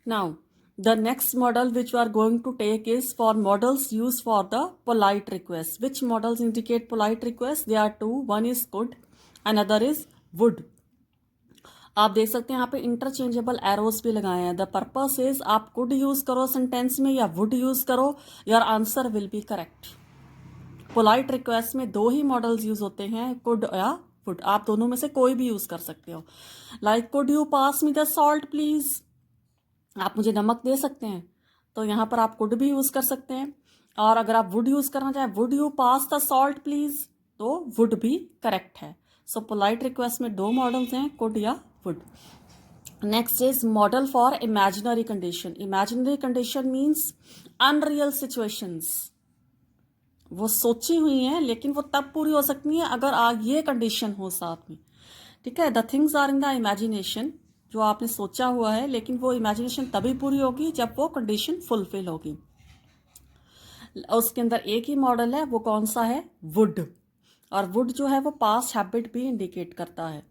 Now, the next model which we are going to take is for models used for the polite request. Which models indicate polite request? There are two. One is could, another is would. आप देख सकते हैं यहाँ पे interchangeable arrows भी लगाए हैं. The purpose is आप कुड यूज करो सेंटेंस में या वुड यूज करो, your answer will be correct. Polite request में दो ही मॉडल्स यूज होते हैं, कुड या वुड. आप दोनों में से कोई भी यूज कर सकते हो. Like could you pass me the salt please, आप मुझे नमक दे सकते हैं, तो यहाँ पर आप कुड भी यूज कर सकते हैं. और अगर आप वुड यूज करना चाहें, would you pass the salt please, तो वुड भी करेक्ट है. सो पोलाइट रिक्वेस्ट में दो मॉडल्स हैं, कुड या would. Next is model for imaginary condition. Imaginary condition means unreal situations. वो सोची हुई हैं लेकिन वो तब पूरी हो सकती है अगर ये कंडीशन हो साथ में. ठीक है, the things are in the imagination. जो आपने सोचा हुआ है, लेकिन वो इमेजिनेशन तभी पूरी होगी जब वो कंडीशन फुलफिल होगी. उसके अंदर एक ही मॉडल है, वो कौन सा है? वुड. और वुड जो है वो पास्ट हैबिट भी इंडिकेट करता है.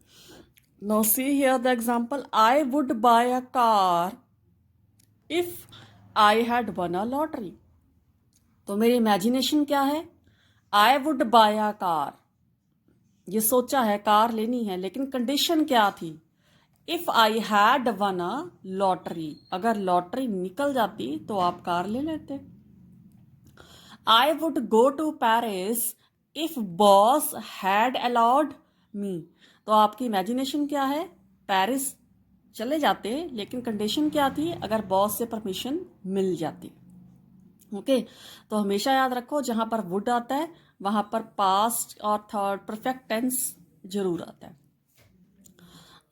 Now see here the example, I would buy a car if I had won a lottery. तो मेरी इमेजिनेशन क्या है? I would buy a car. ये सोचा है कार लेनी है, लेकिन कंडीशन क्या थी? If I had won a lottery. अगर लॉटरी निकल जाती तो आप कार ले लेते. I would go to Paris if boss had allowed me. तो आपकी इमेजिनेशन क्या है? पेरिस चले जाते, लेकिन कंडीशन क्या थी? अगर बॉस से परमिशन मिल जाती. ओके, तो हमेशा याद रखो जहां पर वुड आता है वहां पर पास्ट और थर्ड परफेक्ट टेंस जरूर आता है.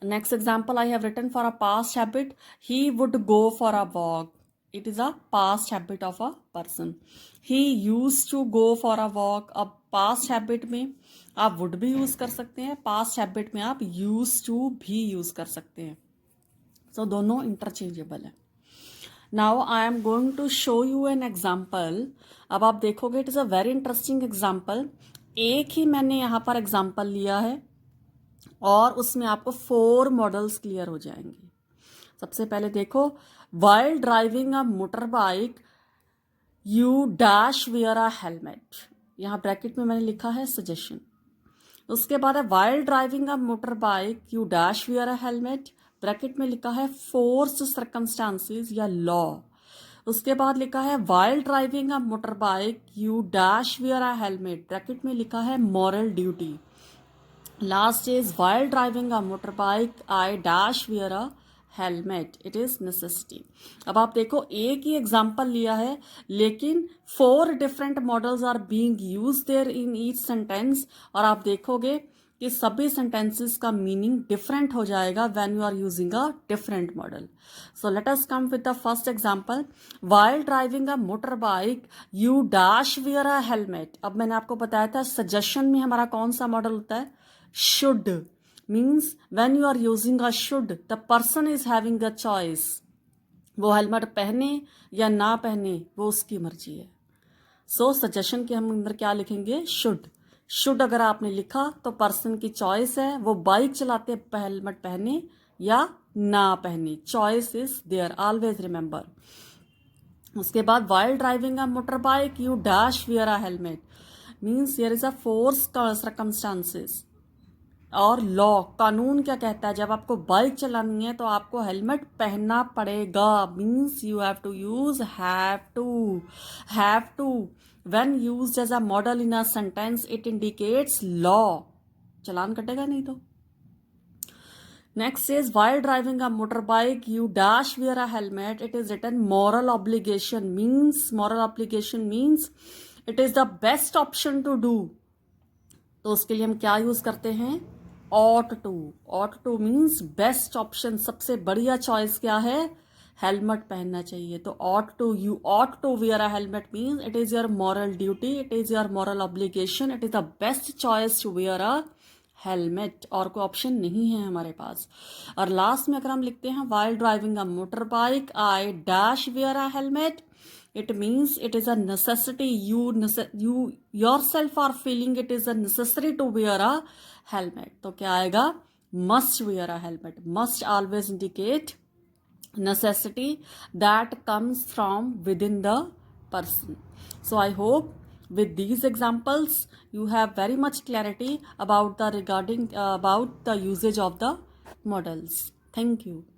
Next example I have written for a past habit, he would go for a walk. It is a past habit of a person. He use to go for a walk. अब past habit में आप would भी use कर सकते हैं, past habit में आप use to भी यूज कर सकते हैं. तो दोनों इंटरचेंजेबल है. Now I am going to show you an example. अब आप देखोगे it is a very interesting example. एक ही मैंने यहाँ पर एग्जाम्पल लिया है और उसमें आपको 4 मॉडल्स क्लियर हो जाएंगे. सबसे पहले देखो, while driving a motor bike you dash wear a helmet. यहाँ ब्रैकेट में मैंने लिखा है सजेशन. उसके बाद है while driving a motor bike you dash wear a helmet. Bracket में लिखा है फोर्स्ड सर्कमस्टांसेस या लॉ. उसके बाद लिखा है while driving a motor bike you dash wear a helmet. Bracket में लिखा है moral duty. Last is while driving a motor bike I dash wear a helmet. It is necessity. अब आप देखो एक ही एग्जाम्पल लिया है, लेकिन 4 different modals are being used there in each sentence. और आप देखोगे कि सभी सेंटेंसेस का मीनिंग डिफरेंट हो जाएगा when you are using a different modal. So let us come with the first example. While driving a motor bike you dash wear a helmet. अब मैंने आपको बताया था सजेशन में हमारा कौन सा मॉडल होता है? Should. Means when you are using a should, the person is having a choice. वो हेलमेट पहने या ना पहने वो उसकी मर्जी है. सो सजेशन के हम अंदर क्या लिखेंगे? शुड. शुड अगर आपने लिखा तो पर्सन की चॉइस है, वो बाइक चलाते हेलमेट पहने या ना पहने. Choice is there, always remember. उसके बाद while driving a motor bike you dash wear a helmet means there is a force circumstances. और लॉ, कानून क्या कहता है? जब आपको बाइक चलानी है तो आपको हेलमेट पहनना पड़ेगा. Means you have to use have to. Have to when used as a model in a sentence it indicates law. चलान कटेगा नहीं तो. Next is while driving a motorbike you dash wear a helmet. It is written moral obligation means it is the best option to do. तो उसके लिए हम क्या use करते हैं? ought to. ought to means best option, सबसे बढ़िया choice क्या है? हेलमेट पहनना चाहिए. तो ought to, you ought to wear a helmet means it is your moral duty, it is your moral obligation, it is the best choice to wear a helmet. और कोई option नहीं है हमारे पास. और लास्ट में अगर हम लिखते हैं while driving a motorbike I dash wear a helmet, it means it is a necessity. You yourself are feeling it is a necessary to wear a helmet. तो क्या आएगा? must wear a helmet. must always indicate necessity that comes from within the person. So I hope with these examples you have very much clarity about the regarding about the usage of the models. Thank you.